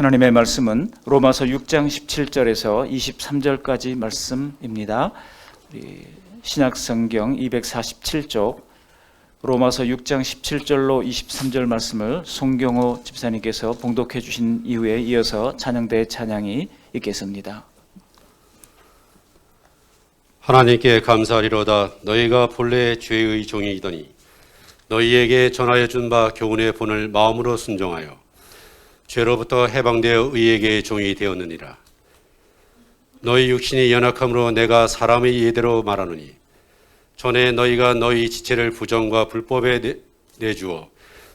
하나님의 말씀은 로마서 6장 17절에서 23절까지 말씀입니다. 우리 신약성경 247쪽 로마서 6장 17절로 23절 말씀을 송경호 집사님께서 봉독해 주신 이후에 이어서 찬양대 찬양이 있겠습니다. 하나님께 감사하리로다. 너희가 본래 죄의 종이더니 너희에게 전하여 준 바 교훈의 본을 마음으로 순종하여 죄로부터 해방되어 의에게 종이 되었느니라. 너희 육신이 연약함으로 내가 사람의 예대로 말하노니 전에 너희가 너희 지체를 부정과 불법에 내주어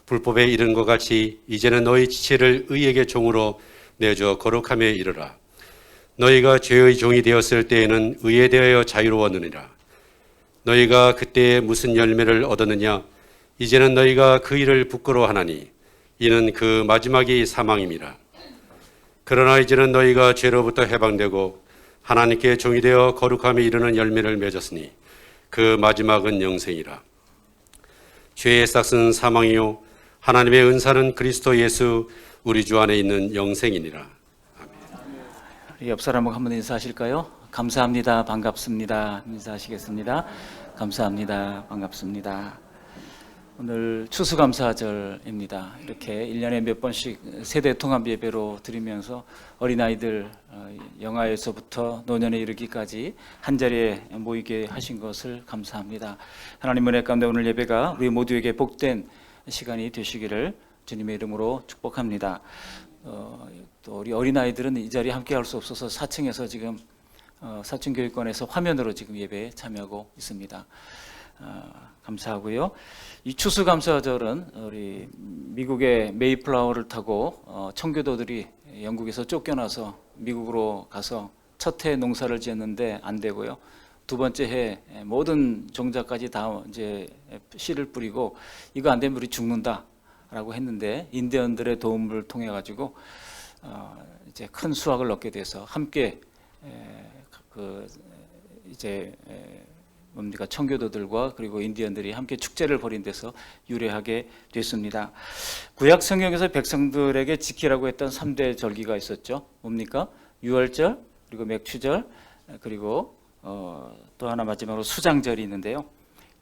불법에 이른 것 같이 이제는 너희 지체를 의에게 종으로 내주어 거룩함에 이르라. 너희가 죄의 종이 되었을 때에는 의에 대하여 자유로웠느니라. 너희가 그때에 무슨 열매를 얻었느냐? 이제는 너희가 그 일을 부끄러워하나니 이는 그 마지막이 사망임이라. 그러나 이제는 너희가 죄로부터 해방되고 하나님께 종이 되어 거룩함에 이르는 열매를 맺었으니 그 마지막은 영생이라. 죄의 싹은 사망이요 하나님의 은사는 그리스도 예수 우리 주 안에 있는 영생이니라. 아멘. 옆 사람하고 한번 인사하실까요? 감사합니다. 반갑습니다. 인사하시겠습니다. 감사합니다. 반갑습니다. 오늘 추수감사절입니다. 이렇게 1년에 몇 번씩 세대 통합 예배로 드리면서 어린아이들 영아에서부터 노년에 이르기까지 한자리에 모이게 하신 것을 감사합니다. 하나님 은혜 가운데 오늘 예배가 우리 모두에게 복된 시간이 되시기를 주님의 이름으로 축복합니다. 또 우리 어린아이들은 이 자리에 함께 할 수 없어서 4층에서 지금 사층교육관에서 화면으로 지금 예배에 참여하고 있습니다. 감사하고요. 이 추수감사절은 우리 미국의 메이플라워를 타고 청교도들이 영국에서 쫓겨나서 미국으로 가서 첫 해 농사를 지었는데 안 되고요. 두 번째 해 모든 종자까지 다 이제 씨를 뿌리고 이거 안 되면 우리 죽는다라고 했는데 인디언들의 도움을 통해 가지고 이제 큰 수확을 얻게 돼서 함께 청교도들과 그리고 인디언들이 함께 축제를 벌인 데서 유래하게 됐습니다. 구약 성경에서 백성들에게 지키라고 했던 3대 절기가 있었죠. 뭡니까? 유월절, 그리고 맥추절, 그리고 또 하나 마지막으로 수장절이 있는데요.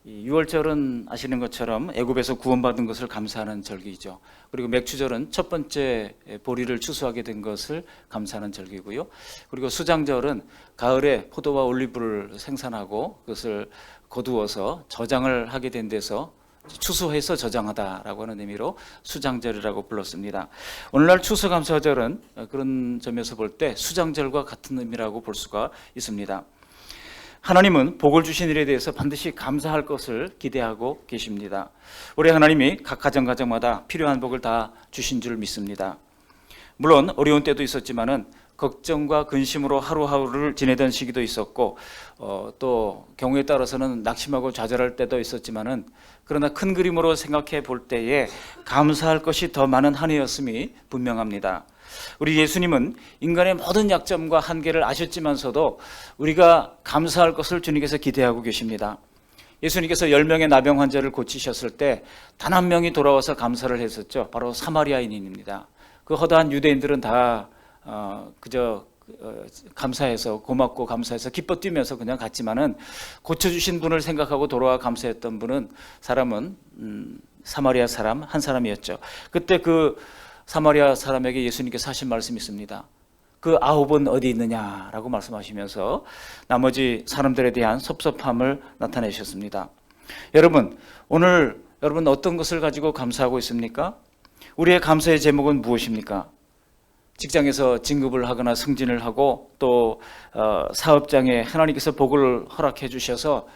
이 유월절은 아시는 것처럼 애굽에서 구원받은 것을 감사하는 절기죠. 그리고 맥추절은 첫 번째 보리를 추수하게 된 것을 감사하는 절기고요. 그리고 수장절은 가을에 포도와 올리브를 생산하고 그것을 거두어서 저장을 하게 된 데서 추수해서 저장하다라고 하는 의미로 수장절이라고 불렀습니다. 오늘날 추수감사절은 그런 점에서 볼 때 수장절과 같은 의미라고 볼 수가 있습니다. 하나님은 복을 주신 일에 대해서 반드시 감사할 것을 기대하고 계십니다. 우리 하나님이 각 가정마다 필요한 복을 다 주신 줄 믿습니다. 물론 어려운 때도 있었지만은 걱정과 근심으로 하루하루를 지내던 시기도 있었고 또 경우에 따라서는 낙심하고 좌절할 때도 있었지만은 그러나 큰 그림으로 생각해 볼 때에 감사할 것이 더 많은 한 해였음이 분명합니다. 우리 예수님은 인간의 모든 약점과 한계를 아셨지만서도 우리가 감사할 것을 주님께서 기대하고 계십니다. 예수님께서 10명의 나병 환자를 고치셨을 때 단 한 명이 돌아와서 감사를 했었죠. 바로 사마리아인입니다. 그 허다한 유대인들은 다 그저 감사해서 고맙고 감사해서 기뻐 뛰면서 그냥 갔지만은 고쳐주신 분을 생각하고 돌아와 감사했던 사람은 사마리아 사람 한 사람이었죠. 그때 그 사마리아 사람에게 예수님께서 하신 말씀이 있습니다. 그 9은 어디 있느냐라고 말씀하시면서 나머지 사람들에 대한 섭섭함을 나타내셨습니다. 여러분, 오늘 여러분 어떤 것을 가지고 감사하고 있습니까? 우리의 감사의 제목은 무엇입니까? 직장에서 진급을 하거나 승진을 하고 또 사업장에 하나님께서 복을 허락해 주셔서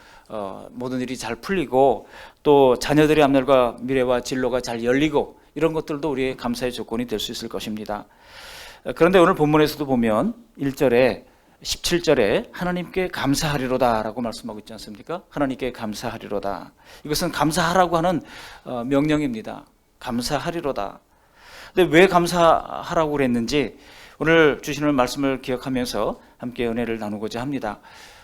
모든 일이 잘 풀리고 또 자녀들의 앞날과 미래와 진로가 잘 열리고 이런 것들도 우리의 감사의 조건이 될 수 있을 것입니다. 그런데 오늘 본문에서도 보면 1절에 17절에 하나님께 감사하리로다 라고 말씀하고 있지 않습니까? 하나님께 감사하리로다. 이것은 감사하라고 하는 명령입니다. 감사하리로다. 근데 왜 감사하라고 그랬는지 오늘 주시는 말씀을 기억하면서 함께 은혜를 나누고자 합니다.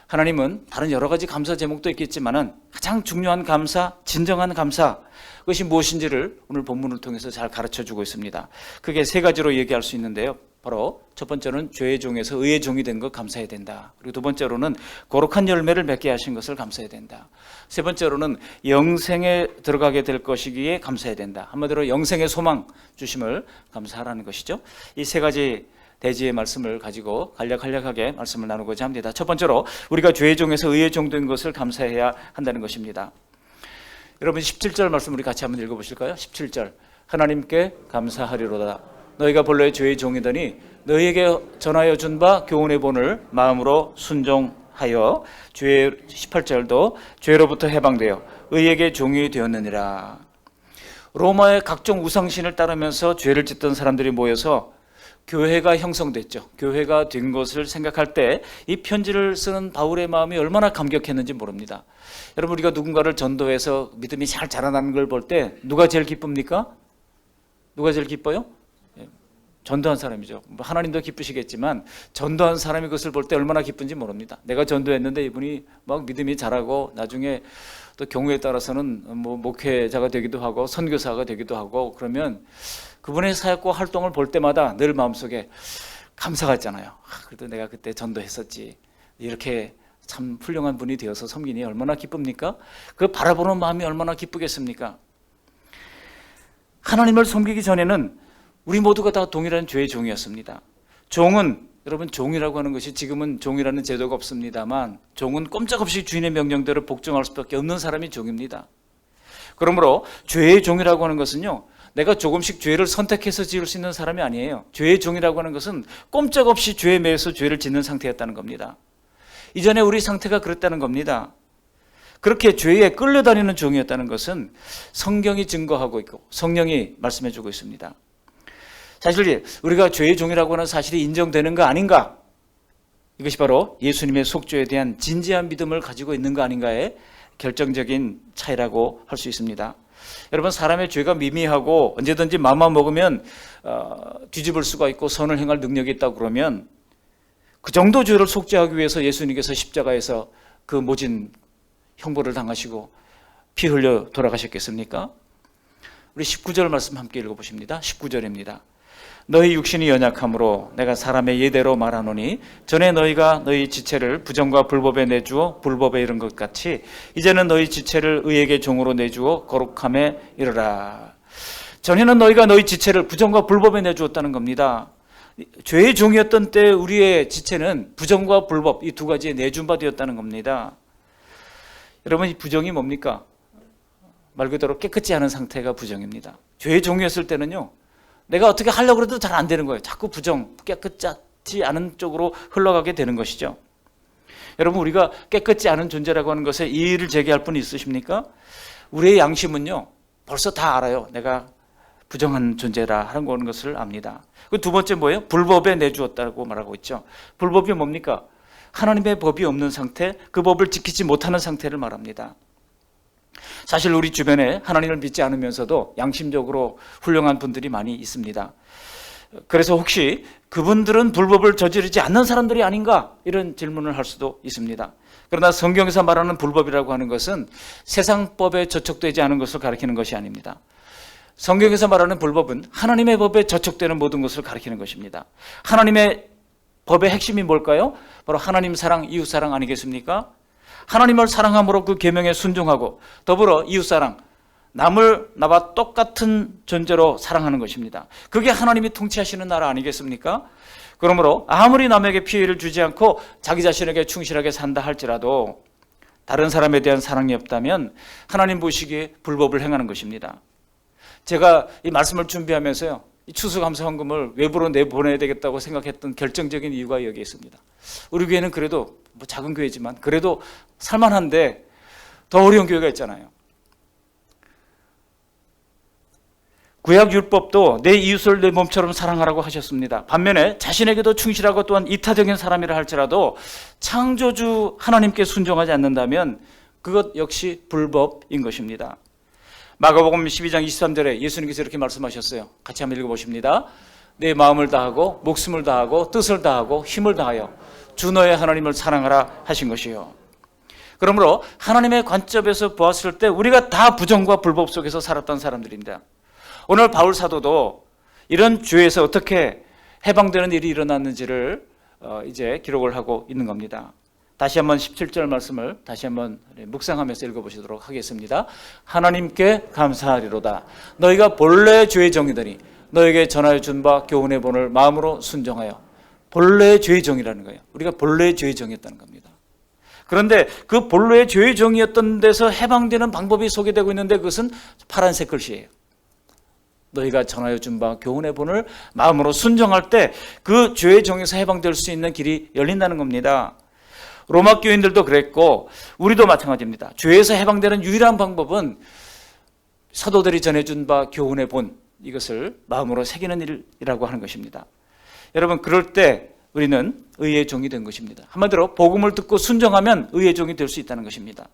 하나님은 다른 여러 가지 감사 제목도 있겠지만은 가장 중요한 감사, 진정한 감사, 그것이 무엇인지를 오늘 본문을 통해서 잘 가르쳐 주고 있습니다. 크게 세 가지로 얘기할 수 있는데요. 바로 첫 번째는 죄의 종에서 의의 종이 된 것 감사해야 된다. 그리고 두 번째로는 거룩한 열매를 맺게 하신 것을 감사해야 된다. 세 번째로는 영생에 들어가게 될 것이기에 감사해야 된다. 한마디로 영생의 소망 주심을 감사하라는 것이죠. 이 세 가지 대지의 말씀을 가지고 간략하게 말씀을 나누고자 합니다. 첫 번째로 우리가 죄의 종에서 의의 종 된 것을 감사해야 한다는 것입니다. 여러분 17절 말씀 우리 같이 한번 읽어보실까요? 17절 하나님께 감사하리로다. 너희가 본래 죄의 종이더니 너희에게 전하여 준 바 교훈의 본을 마음으로 순종하여 18절도 죄로부터 해방되어 의에게 종이 되었느니라. 로마의 각종 우상신을 따르면서 죄를 짓던 사람들이 모여서 교회가 형성됐죠. 교회가 된 것을 생각할 때 이 편지를 쓰는 바울의 마음이 얼마나 감격했는지 모릅니다. 여러분 우리가 누군가를 전도해서 믿음이 잘 자라나는 걸 볼 때 누가 제일 기쁩니까? 누가 제일 기뻐요? 전도한 사람이죠. 하나님도 기쁘시겠지만 전도한 사람이 그것을 볼 때 얼마나 기쁜지 모릅니다. 내가 전도했는데 이분이 막 믿음이 자라고 나중에 또 경우에 따라서는 뭐 목회자가 되기도 하고 선교사가 되기도 하고 그러면 그분의 사역과 활동을 볼 때마다 늘 마음속에 감사가 있잖아요. 그래도 내가 그때 전도했었지. 이렇게 참 훌륭한 분이 되어서 섬기니 얼마나 기쁩니까? 그 바라보는 마음이 얼마나 기쁘겠습니까? 하나님을 섬기기 전에는 우리 모두가 다 동일한 죄의 종이었습니다. 종은 여러분 종이라고 하는 것이 지금은 종이라는 제도가 없습니다만 종은 꼼짝없이 주인의 명령대로 복종할 수밖에 없는 사람이 종입니다. 그러므로 죄의 종이라고 하는 것은요, 내가 조금씩 죄를 선택해서 지을 수 있는 사람이 아니에요. 죄의 종이라고 하는 것은 꼼짝없이 죄에 매여서 죄를 짓는 상태였다는 겁니다. 이전에 우리 상태가 그랬다는 겁니다. 그렇게 죄에 끌려다니는 종이었다는 것은 성경이 증거하고 있고 성령이 말씀해주고 있습니다. 사실 우리가 죄의 종이라고 하는 사실이 인정되는 거 아닌가? 이것이 바로 예수님의 속죄에 대한 진지한 믿음을 가지고 있는 거 아닌가의 결정적인 차이라고 할 수 있습니다. 여러분 사람의 죄가 미미하고 언제든지 마음만 먹으면 뒤집을 수가 있고 선을 행할 능력이 있다고 그러면 그 정도 죄를 속죄하기 위해서 예수님께서 십자가에서 그 모진 형벌을 당하시고 피 흘려 돌아가셨겠습니까? 우리 19절 말씀 함께 읽어보십니다. 19절입니다. 너희 육신이 연약함으로 내가 사람의 예대로 말하노니 전에 너희가 너희 지체를 부정과 불법에 내주어 불법에 이른 것 같이 이제는 너희 지체를 의에게 종으로 내주어 거룩함에 이르라. 전에는 너희가 너희 지체를 부정과 불법에 내주었다는 겁니다. 죄의 종이었던 때 우리의 지체는 부정과 불법 이 두 가지에 내준 바 되었다는 겁니다. 여러분 이 부정이 뭡니까? 말 그대로 깨끗지 않은 상태가 부정입니다. 죄의 종이었을 때는요, 내가 어떻게 하려고 해도 잘 안 되는 거예요. 자꾸 부정, 깨끗지 않은 쪽으로 흘러가게 되는 것이죠. 여러분 우리가 깨끗지 않은 존재라고 하는 것에 이의를 제기할 분이 있으십니까? 우리의 양심은요 벌써 다 알아요. 내가 부정한 존재라 하는 것을 압니다. 그 두 번째 뭐예요? 불법에 내주었다고 말하고 있죠. 불법이 뭡니까? 하나님의 법이 없는 상태, 그 법을 지키지 못하는 상태를 말합니다. 사실 우리 주변에 하나님을 믿지 않으면서도 양심적으로 훌륭한 분들이 많이 있습니다. 그래서 혹시 그분들은 불법을 저지르지 않는 사람들이 아닌가 이런 질문을 할 수도 있습니다. 그러나 성경에서 말하는 불법이라고 하는 것은 세상법에 저촉되지 않은 것을 가리키는 것이 아닙니다. 성경에서 말하는 불법은 하나님의 법에 저촉되는 모든 것을 가리키는 것입니다. 하나님의 법의 핵심이 뭘까요? 바로 하나님 사랑, 이웃 사랑 아니겠습니까? 하나님을 사랑함으로 그 계명에 순종하고 더불어 이웃 사랑, 남을 나와 똑같은 존재로 사랑하는 것입니다. 그게 하나님이 통치하시는 나라 아니겠습니까? 그러므로 아무리 남에게 피해를 주지 않고 자기 자신에게 충실하게 산다 할지라도 다른 사람에 대한 사랑이 없다면 하나님 보시기에 불법을 행하는 것입니다. 제가 이 말씀을 준비하면서요, 이 추수감사 헌금을 외부로 내보내야 되겠다고 생각했던 결정적인 이유가 여기에 있습니다. 우리 교회는 그래도 뭐 작은 교회지만 그래도 살만한데 더 어려운 교회가 있잖아요. 구약 율법도 내 이웃을 내 몸처럼 사랑하라고 하셨습니다. 반면에 자신에게도 충실하고 또한 이타적인 사람이라 할지라도 창조주 하나님께 순종하지 않는다면 그것 역시 불법인 것입니다. 마가복음 12장 23절에 예수님께서 이렇게 말씀하셨어요. 같이 한번 읽어보십니다. 내 마음을 다하고 목숨을 다하고 뜻을 다하고 힘을 다하여 주 너의 하나님을 사랑하라 하신 것이요. 그러므로 하나님의 관점에서 보았을 때 우리가 다 부정과 불법 속에서 살았던 사람들입니다. 오늘 바울 사도도 이런 죄에서 어떻게 해방되는 일이 일어났는지를 이제 기록을 하고 있는 겁니다. 다시 한번 17절 말씀을 다시 한번 묵상하면서 읽어보시도록 하겠습니다. 하나님께 감사하리로다. 너희가 본래 죄의 정이더니 너에게 전하여 준 바 교훈의 본을 마음으로 순종하여. 본래 죄의 정이라는 거예요. 우리가 본래 죄의 정이었다는 겁니다. 그런데 그 본래 죄의 정이었던 데서 해방되는 방법이 소개되고 있는데 그것은 파란색 글씨예요. 너희가 전하여 준 바 교훈의 본을 마음으로 순종할 때 그 죄의 정에서 해방될 수 있는 길이 열린다는 겁니다. 로마 교인들도 그랬고 우리도 마찬가지입니다. 죄에서 해방되는 유일한 방법은 사도들이 전해준 바 교훈의 본, 이것을 마음으로 새기는 일이라고 하는 것입니다. 여러분, 그럴 때 우리는 의의 종이 된 것입니다. 한마디로 복음을 듣고 순종하면 의의 종이 될 수 있다는 것입니다.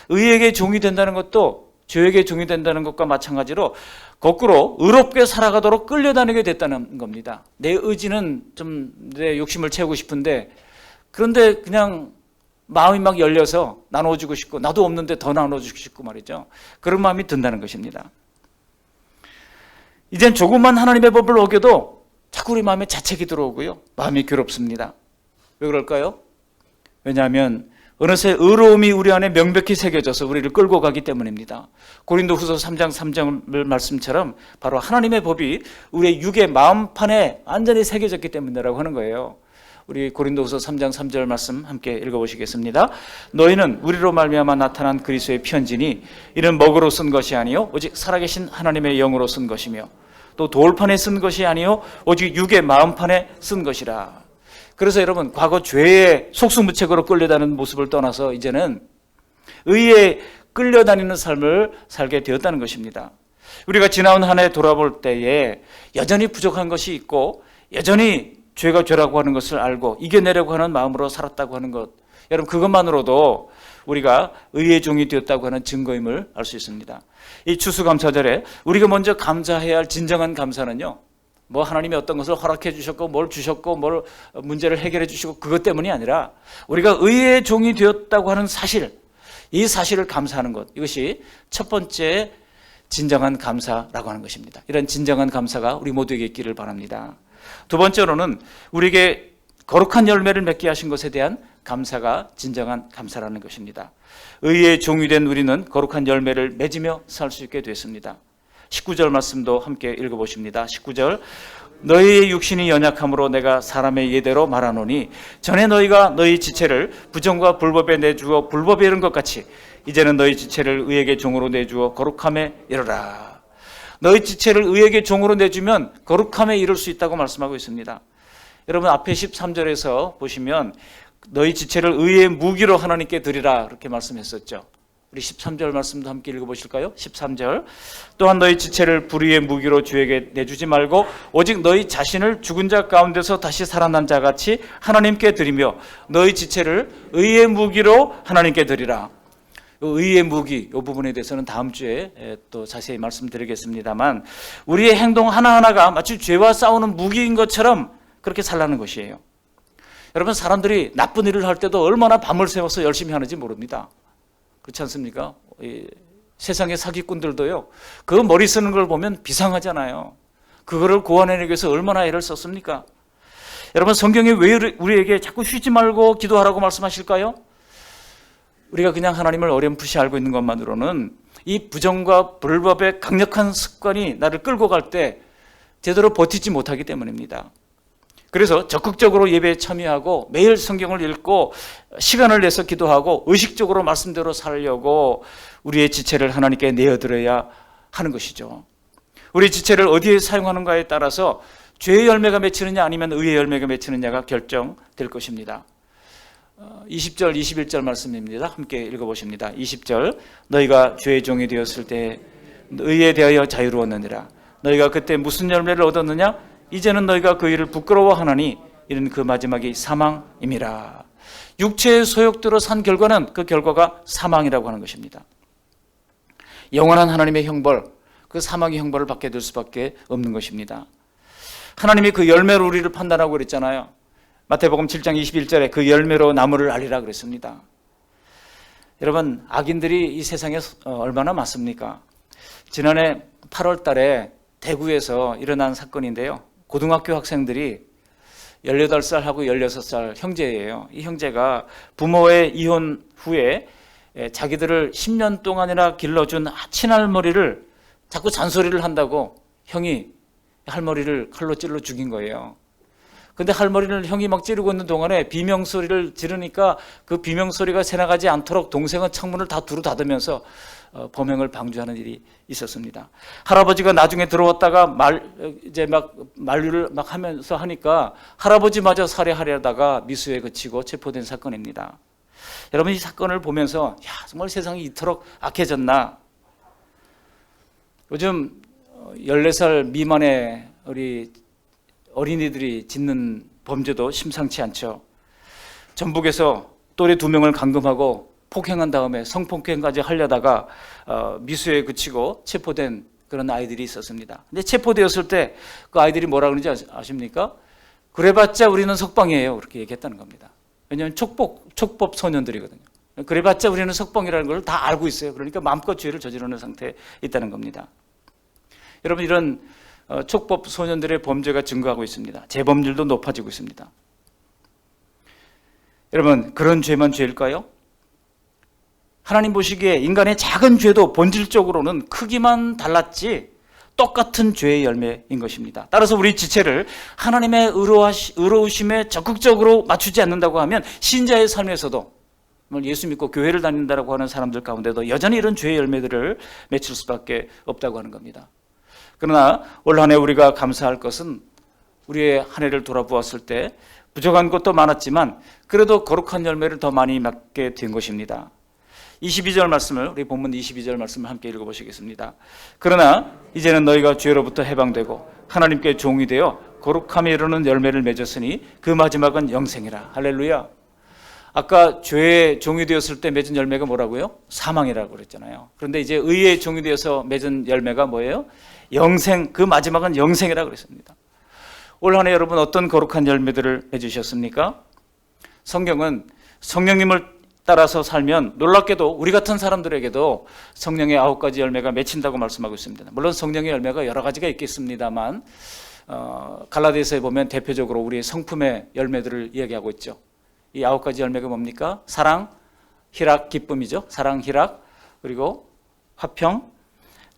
의에게 종이 된다는 것도 죄에게 종이 된다는 것과 마찬가지로 거꾸로 의롭게 살아가도록 끌려다니게 됐다는 겁니다. 내 의지는 좀 내 욕심을 채우고 싶은데 그런데 그냥 마음이 막 열려서 나눠주고 싶고 나도 없는데 더 나눠주고 싶고 말이죠. 그런 마음이 든다는 것입니다. 이젠 조금만 하나님의 법을 어겨도 자꾸 우리 마음에 자책이 들어오고요. 마음이 괴롭습니다. 왜 그럴까요? 왜냐하면 어느새 의로움이 우리 안에 명백히 새겨져서 우리를 끌고 가기 때문입니다. 고린도후서 3장 3절 말씀처럼 바로 하나님의 법이 우리의 육의 마음판에 완전히 새겨졌기 때문이라고 하는 거예요. 우리 고린도후서 3장 3절 말씀 함께 읽어보시겠습니다. 너희는 우리로 말미암아 나타난 그리스도의 편지니 이는 먹으로 쓴 것이 아니요 오직 살아계신 하나님의 영으로 쓴 것이며 또 돌판에 쓴 것이 아니요 오직 육의 마음판에 쓴 것이라. 그래서 여러분, 과거 죄의 속수무책으로 끌려다니는 모습을 떠나서 이제는 의에 끌려다니는 삶을 살게 되었다는 것입니다. 우리가 지나온 한 해 돌아볼 때에 여전히 부족한 것이 있고 여전히 죄가 죄라고 하는 것을 알고 이겨내려고 하는 마음으로 살았다고 하는 것, 여러분 그것만으로도 우리가 의의 종이 되었다고 하는 증거임을 알 수 있습니다. 이 추수감사절에 우리가 먼저 감사해야 할 진정한 감사는요, 뭐 하나님이 어떤 것을 허락해 주셨고 뭘 주셨고 뭘 문제를 해결해 주시고 그것 때문이 아니라 우리가 의의 종이 되었다고 하는 사실, 이 사실을 감사하는 것, 이것이 첫 번째 진정한 감사라고 하는 것입니다. 이런 진정한 감사가 우리 모두에게 있기를 바랍니다. 두 번째로는 우리에게 거룩한 열매를 맺게 하신 것에 대한 감사가 진정한 감사라는 것입니다. 의의 종이 된 우리는 거룩한 열매를 맺으며 살 수 있게 됐습니다. 19절 말씀도 함께 읽어보십니다. 19절, 너희의 육신이 연약함으로 내가 사람의 예대로 말하노니 전에 너희가 너희 지체를 부정과 불법에 내주어 불법에 이른 것 같이 이제는 너희 지체를 의에게 종으로 내주어 거룩함에 이르라. 너희 지체를 의에게 종으로 내주면 거룩함에 이를 수 있다고 말씀하고 있습니다. 여러분, 앞에 13절에서 보시면 너희 지체를 의의 무기로 하나님께 드리라 이렇게 말씀했었죠. 우리 13절 말씀도 함께 읽어보실까요? 13절, 또한 너희 지체를 불의의 무기로 주에게 내주지 말고 오직 너희 자신을 죽은 자 가운데서 다시 살아난 자 같이 하나님께 드리며 너희 지체를 의의 무기로 하나님께 드리라. 의의 무기, 이 부분에 대해서는 다음 주에 또 자세히 말씀드리겠습니다만 우리의 행동 하나하나가 마치 죄와 싸우는 무기인 것처럼 그렇게 살라는 것이에요. 여러분, 사람들이 나쁜 일을 할 때도 얼마나 밤을 새워서 열심히 하는지 모릅니다. 그렇지 않습니까? 세상의 사기꾼들도요, 그 머리 쓰는 걸 보면 비상하잖아요. 그거를 고안해내기 위해서 얼마나 애를 썼습니까? 여러분, 성경이 왜 우리에게 자꾸 쉬지 말고 기도하라고 말씀하실까요? 우리가 그냥 하나님을 어렴풋이 알고 있는 것만으로는 이 부정과 불법의 강력한 습관이 나를 끌고 갈 때 제대로 버티지 못하기 때문입니다. 그래서 적극적으로 예배에 참여하고 매일 성경을 읽고 시간을 내서 기도하고 의식적으로 말씀대로 살려고 우리의 지체를 하나님께 내어드려야 하는 것이죠. 우리 지체를 어디에 사용하는가에 따라서 죄의 열매가 맺히느냐 아니면 의의 열매가 맺히느냐가 결정될 것입니다. 20절, 21절 말씀입니다. 함께 읽어보십니다. 20절, 너희가 죄의 종이 되었을 때 의에 대하여 자유로웠느니라. 너희가 그때 무슨 열매를 얻었느냐? 이제는 너희가 그 일을 부끄러워하나니 이는 그 마지막이 사망임이라. 육체의 소욕대로 산 결과는 그 결과가 사망이라고 하는 것입니다. 영원한 하나님의 형벌, 그 사망의 형벌을 받게 될 수밖에 없는 것입니다. 하나님이 그 열매로 우리를 판단하고 그랬잖아요. 마태복음 7장 21절에 그 열매로 나무를 알리라 그랬습니다. 여러분, 악인들이 이 세상에 얼마나 많습니까? 지난해 8월 달에 대구에서 일어난 사건인데요. 고등학교 학생들이 18살하고 16살 형제예요. 이 형제가 부모의 이혼 후에 자기들을 10년 동안이나 길러준 친할머니를 자꾸 잔소리를 한다고 형이 할머니를 칼로 찔러 죽인 거예요. 근데 할머니를 형이 막 찌르고 있는 동안에 비명소리를 지르니까 그 비명소리가 새나가지 않도록 동생은 창문을 다 두루 닫으면서 범행을 방조하는 일이 있었습니다. 할아버지가 나중에 들어왔다가 이제 막 만류를 막 하면서 하니까 할아버지마저 살해하려다가 미수에 그치고 체포된 사건입니다. 여러분, 이 사건을 보면서 정말 세상이 이토록 악해졌나? 요즘 14살 미만의 우리 어린이들이 짓는 범죄도 심상치 않죠. 전북에서 또래 2명을 감금하고 폭행한 다음에 성폭행까지 하려다가 미수에 그치고 체포된 그런 아이들이 있었습니다. 근데 체포되었을 때 그 아이들이 뭐라 그러는지 아십니까? 그래봤자 우리는 석방이에요. 그렇게 얘기했다는 겁니다. 왜냐하면 촉법 소년들이거든요. 그래봤자 우리는 석방이라는 걸 다 알고 있어요. 그러니까 마음껏 죄를 저지르는 상태에 있다는 겁니다. 여러분, 이런 촉법 소년들의 범죄가 증가하고 있습니다. 재범률도 높아지고 있습니다. 여러분, 그런 죄만 죄일까요? 하나님 보시기에 인간의 작은 죄도 본질적으로는 크기만 달랐지 똑같은 죄의 열매인 것입니다. 따라서 우리 지체를 하나님의 의로우심에 적극적으로 맞추지 않는다고 하면 신자의 삶에서도 예수 믿고 교회를 다닌다고 하는 사람들 가운데도 여전히 이런 죄의 열매들을 맺힐 수밖에 없다고 하는 겁니다. 그러나 올 한 해 우리가 감사할 것은 우리의 한 해를 돌아보았을 때 부족한 것도 많았지만 그래도 거룩한 열매를 더 많이 맺게 된 것입니다. 22절 말씀을, 우리 본문 22절 말씀을 함께 읽어보시겠습니다. 그러나 이제는 너희가 죄로부터 해방되고 하나님께 종이 되어 거룩함에 이르는 열매를 맺었으니 그 마지막은 영생이라. 할렐루야. 아까 죄의 종이 되었을 때 맺은 열매가 뭐라고요? 사망이라고 그랬잖아요. 그런데 이제 의의 종이 되어서 맺은 열매가 뭐예요? 영생, 그 마지막은 영생이라고 그랬습니다. 올 한 해 여러분 어떤 거룩한 열매들을 맺으셨습니까? 성경은 성령님을 따라서 살면 놀랍게도 우리 같은 사람들에게도 성령의 9가지 열매가 맺힌다고 말씀하고 있습니다. 물론 성령의 열매가 여러 가지가 있겠습니다만 갈라디아서에 보면 대표적으로 우리의 성품의 열매들을 이야기하고 있죠. 이 9가지 열매가 뭡니까? 사랑, 희락, 기쁨이죠. 사랑, 희락, 그리고 화평,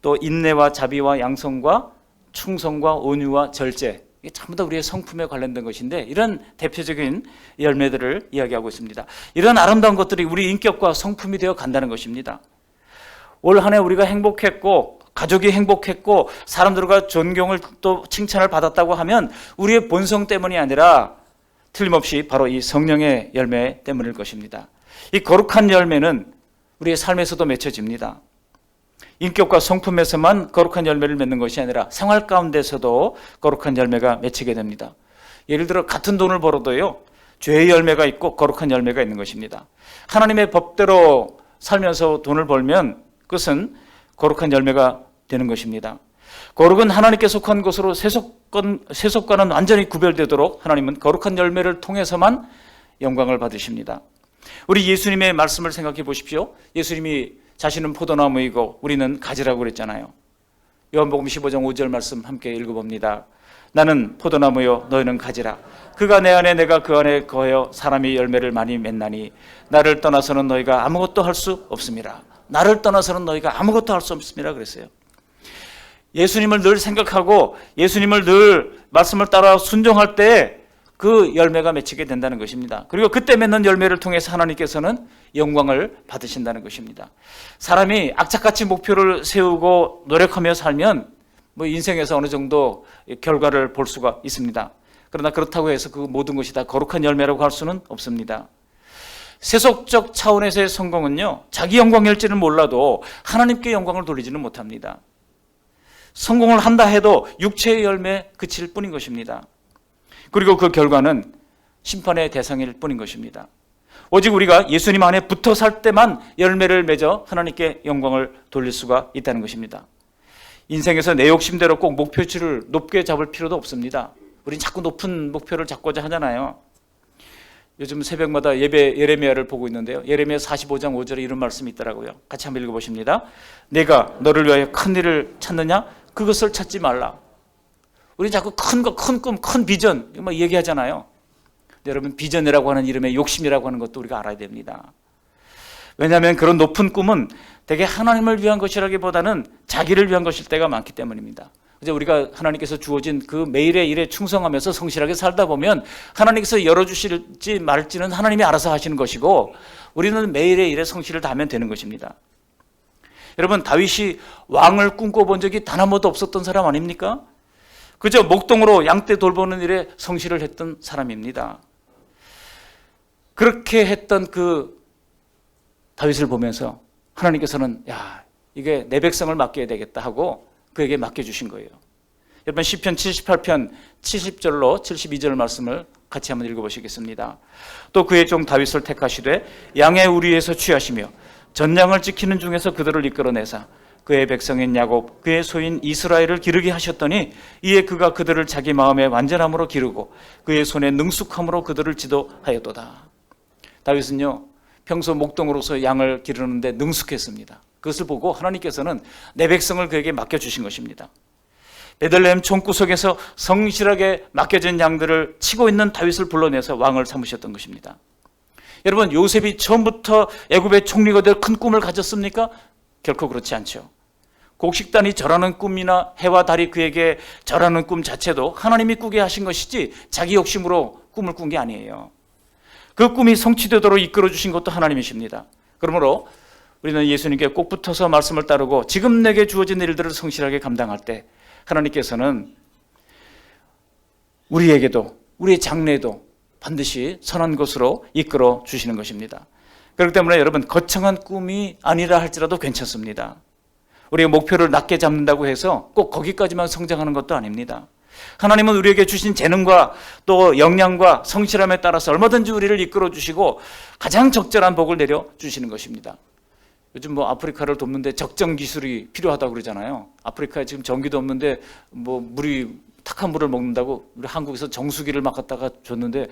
또 인내와 자비와 양성과 충성과 온유와 절제. 이게 전부 다 우리의 성품에 관련된 것인데 이런 대표적인 열매들을 이야기하고 있습니다. 이런 아름다운 것들이 우리 인격과 성품이 되어 간다는 것입니다. 올 한 해 우리가 행복했고 가족이 행복했고 사람들과 존경을 또 칭찬을 받았다고 하면 우리의 본성 때문이 아니라 틀림없이 바로 이 성령의 열매 때문일 것입니다. 이 거룩한 열매는 우리의 삶에서도 맺혀집니다. 인격과 성품에서만 거룩한 열매를 맺는 것이 아니라 생활 가운데서도 거룩한 열매가 맺히게 됩니다. 예를 들어 같은 돈을 벌어도요, 죄의 열매가 있고 거룩한 열매가 있는 것입니다. 하나님의 법대로 살면서 돈을 벌면 그것은 거룩한 열매가 되는 것입니다. 거룩은 하나님께 속한 것으로 세속과는 완전히 구별되도록 하나님은 거룩한 열매를 통해서만 영광을 받으십니다. 우리 예수님의 말씀을 생각해 보십시오. 예수님이 자신은 포도나무이고 우리는 가지라고 그랬잖아요. 요한복음 15장 5절 말씀 함께 읽어봅니다. 나는 포도나무요 너희는 가지라. 그가 내 안에 내가 그 안에 거하여 사람이 열매를 많이 맺나니 나를 떠나서는 너희가 아무것도 할 수 없습니다. 나를 떠나서는 너희가 아무것도 할 수 없습니다 그랬어요. 예수님을 늘 생각하고 예수님을 늘 말씀을 따라 순종할 때 그 열매가 맺히게 된다는 것입니다. 그리고 그때 맺는 열매를 통해서 하나님께서는 영광을 받으신다는 것입니다. 사람이 악착같이 목표를 세우고 노력하며 살면 인생에서 어느 정도 결과를 볼 수가 있습니다. 그러나 그렇다고 해서 그 모든 것이 다 거룩한 열매라고 할 수는 없습니다. 세속적 차원에서의 성공은요, 자기 영광일지는 몰라도 하나님께 영광을 돌리지는 못합니다. 성공을 한다 해도 육체의 열매에 그칠 뿐인 것입니다. 그리고 그 결과는 심판의 대상일 뿐인 것입니다. 오직 우리가 예수님 안에 붙어 살 때만 열매를 맺어 하나님께 영광을 돌릴 수가 있다는 것입니다. 인생에서 내 욕심대로 꼭 목표치를 높게 잡을 필요도 없습니다. 우린 자꾸 높은 목표를 잡고자 하잖아요. 요즘 새벽마다 예배 예레미야를 보고 있는데요. 예레미야 45장 5절에 이런 말씀이 있더라고요. 같이 한번 읽어보십니다. 내가 너를 위하여 큰 일을 찾느냐? 그것을 찾지 말라. 우리 자꾸 큰 거, 큰 꿈, 큰 비전 막 얘기하잖아요. 근데 여러분, 비전이라고 하는 이름에 욕심이라고 하는 것도 우리가 알아야 됩니다. 왜냐하면 그런 높은 꿈은 되게 하나님을 위한 것이라기보다는 자기를 위한 것일 때가 많기 때문입니다. 이제 우리가 하나님께서 주어진 그 매일의 일에 충성하면서 성실하게 살다 보면 하나님께서 열어주실지 말지는 하나님이 알아서 하시는 것이고, 우리는 매일의 일에 성실을 다하면 되는 것입니다. 여러분, 다윗이 왕을 꿈꿔본 적이 단 한 번도 없었던 사람 아닙니까? 그저 목동으로 양떼 돌보는 일에 성실을 했던 사람입니다. 그렇게 했던 그 다윗을 보면서 하나님께서는 야, 이게 내 백성을 맡겨야 되겠다 하고 그에게 맡겨주신 거예요. 여러분, 시편 78편 70절로 72절 말씀을 같이 한번 읽어보시겠습니다. 또 그의 종 다윗을 택하시되 양의 우리에서 취하시며 전장을 지키는 중에서 그들을 이끌어내사 그의 백성인 야곱 그의 소인 이스라엘을 기르게 하셨더니 이에 그가 그들을 자기 마음의 완전함으로 기르고 그의 손의 능숙함으로 그들을 지도하였도다. 다윗은요, 평소 목동으로서 양을 기르는데 능숙했습니다. 그것을 보고 하나님께서는 내 백성을 그에게 맡겨주신 것입니다. 베들레헴 총구석에서 성실하게 맡겨진 양들을 치고 있는 다윗을 불러내서 왕을 삼으셨던 것입니다. 여러분, 요셉이 처음부터 애굽의 총리가 될 큰 꿈을 가졌습니까? 결코 그렇지 않죠. 곡식단이 절하는 꿈이나 해와 달이 그에게 절하는 꿈 자체도 하나님이 꾸게 하신 것이지 자기 욕심으로 꿈을 꾼 게 아니에요. 그 꿈이 성취되도록 이끌어 주신 것도 하나님이십니다. 그러므로 우리는 예수님께 꼭 붙어서 말씀을 따르고 지금 내게 주어진 일들을 성실하게 감당할 때 하나님께서는 우리에게도, 우리의 장래에도 반드시 선한 것으로 이끌어 주시는 것입니다. 그렇기 때문에 여러분, 거창한 꿈이 아니라 할지라도 괜찮습니다. 우리가 목표를 낮게 잡는다고 해서 꼭 거기까지만 성장하는 것도 아닙니다. 하나님은 우리에게 주신 재능과 또 역량과 성실함에 따라서 얼마든지 우리를 이끌어 주시고 가장 적절한 복을 내려 주시는 것입니다. 요즘 아프리카를 돕는데 적정 기술이 필요하다고 그러잖아요. 아프리카에 지금 전기도 없는데 물이 탁한 물을 먹는다고 우리 한국에서 정수기를 막 갖다가 줬는데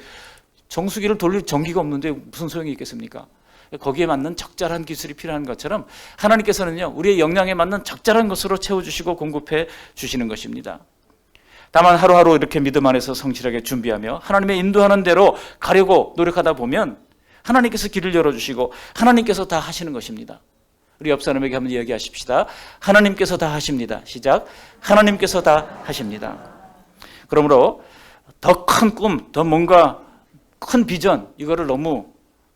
정수기를 돌릴 전기가 없는데 무슨 소용이 있겠습니까? 거기에 맞는 적절한 기술이 필요한 것처럼 하나님께서는요, 우리의 역량에 맞는 적절한 것으로 채워주시고 공급해 주시는 것입니다. 다만 하루하루 이렇게 믿음 안에서 성실하게 준비하며 하나님의 인도하는 대로 가려고 노력하다 보면 하나님께서 길을 열어주시고 하나님께서 다 하시는 것입니다. 우리 옆 사람에게 한번 이야기하십시다. 하나님께서 다 하십니다. 시작. 하나님께서 다 하십니다. 그러므로 더 큰 꿈, 더 뭔가 큰 비전, 이거를 너무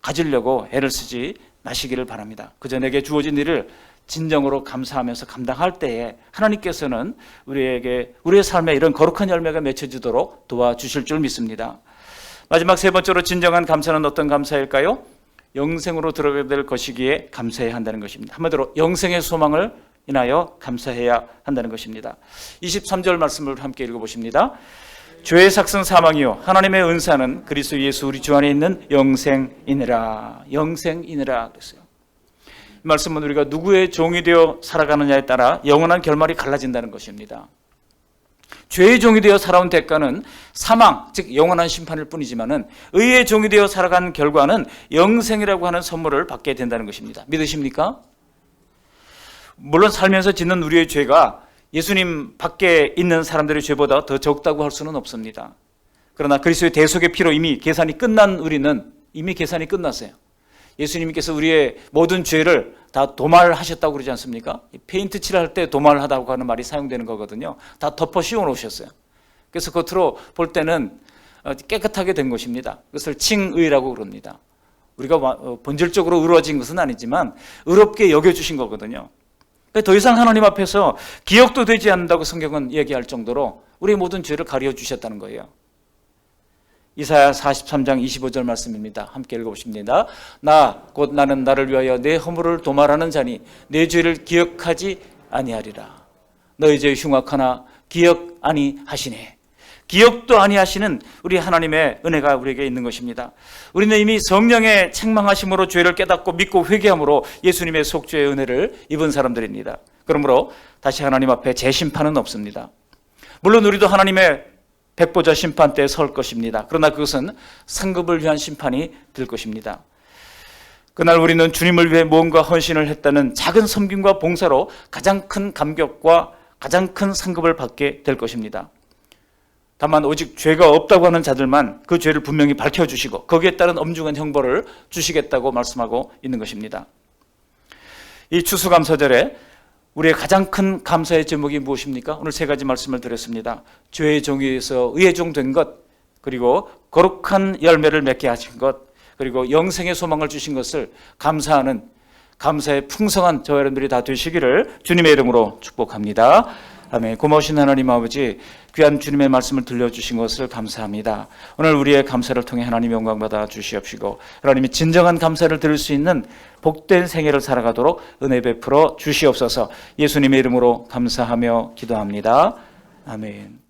가지려고 애를 쓰지 마시기를 바랍니다. 그저 내게 주어진 일을 진정으로 감사하면서 감당할 때에 하나님께서는 우리에게 우리의 삶에 이런 거룩한 열매가 맺혀지도록 도와주실 줄 믿습니다. 마지막 세 번째로 진정한 감사는 어떤 감사일까요? 영생으로 들어가게 될 것이기에 감사해야 한다는 것입니다. 한마디로 영생의 소망을 인하여 감사해야 한다는 것입니다. 23절 말씀을 함께 읽어보십니다. 죄의 삭은 사망이요 하나님의 은사는 그리스도 예수 우리 주 안에 있는 영생이니라. 영생이니라 그랬어요. 이 말씀은 우리가 누구의 종이 되어 살아가느냐에 따라 영원한 결말이 갈라진다는 것입니다. 죄의 종이 되어 살아온 대가는 사망, 즉 영원한 심판일 뿐이지만은 의의 종이 되어 살아간 결과는 영생이라고 하는 선물을 받게 된다는 것입니다. 믿으십니까? 물론 살면서 짓는 우리의 죄가 예수님 밖에 있는 사람들의 죄보다 더 적다고 할 수는 없습니다. 그러나 그리스도의 대속의 피로 이미 계산이 끝난 우리는 이미 계산이 끝났어요. 예수님께서 우리의 모든 죄를 다 도말하셨다고 그러지 않습니까? 페인트 칠할 때 도말하다고 하는 말이 사용되는 거거든요. 다 덮어 씌워 놓으셨어요. 그래서 겉으로 볼 때는 깨끗하게 된 것입니다. 그것을 칭의라고 그럽니다. 우리가 본질적으로 의로워진 것은 아니지만 의롭게 여겨주신 거거든요. 더 이상 하나님 앞에서 기억도 되지 않는다고 성경은 얘기할 정도로 우리의 모든 죄를 가려 주셨다는 거예요. 이사야 43장 25절 말씀입니다. 함께 읽어보십니다. 곧 나는 나를 위하여 내 허물을 도말하는 자니 내 죄를 기억하지 아니하리라. 너희 죄 흉악하나 기억 아니하시네. 기억도 아니하시는 우리 하나님의 은혜가 우리에게 있는 것입니다. 우리는 이미 성령의 책망하심으로 죄를 깨닫고 믿고 회개함으로 예수님의 속죄의 은혜를 입은 사람들입니다. 그러므로 다시 하나님 앞에 재심판은 없습니다. 물론 우리도 하나님의 백보자 심판대에 설 것입니다. 그러나 그것은 상급을 위한 심판이 될 것입니다. 그날 우리는 주님을 위해 무언가 헌신을 했다는 작은 섬김과 봉사로 가장 큰 감격과 가장 큰 상급을 받게 될 것입니다. 다만 오직 죄가 없다고 하는 자들만 그 죄를 분명히 밝혀주시고 거기에 따른 엄중한 형벌을 주시겠다고 말씀하고 있는 것입니다. 이 추수감사절에 우리의 가장 큰 감사의 제목이 무엇입니까? 오늘 세 가지 말씀을 드렸습니다. 죄의 종에서 의의 종 된 것, 그리고 거룩한 열매를 맺게 하신 것, 그리고 영생의 소망을 주신 것을 감사하는 감사의 풍성한 저와 여러분들이 다 되시기를 주님의 이름으로 축복합니다. 아멘. 고마우신 하나님 아버지, 귀한 주님의 말씀을 들려주신 것을 감사합니다. 오늘 우리의 감사를 통해 하나님 영광 받아 주시옵시고 하나님이 진정한 감사를 드릴 수 있는 복된 생애를 살아가도록 은혜 베풀어 주시옵소서. 예수님의 이름으로 감사하며 기도합니다. 아멘.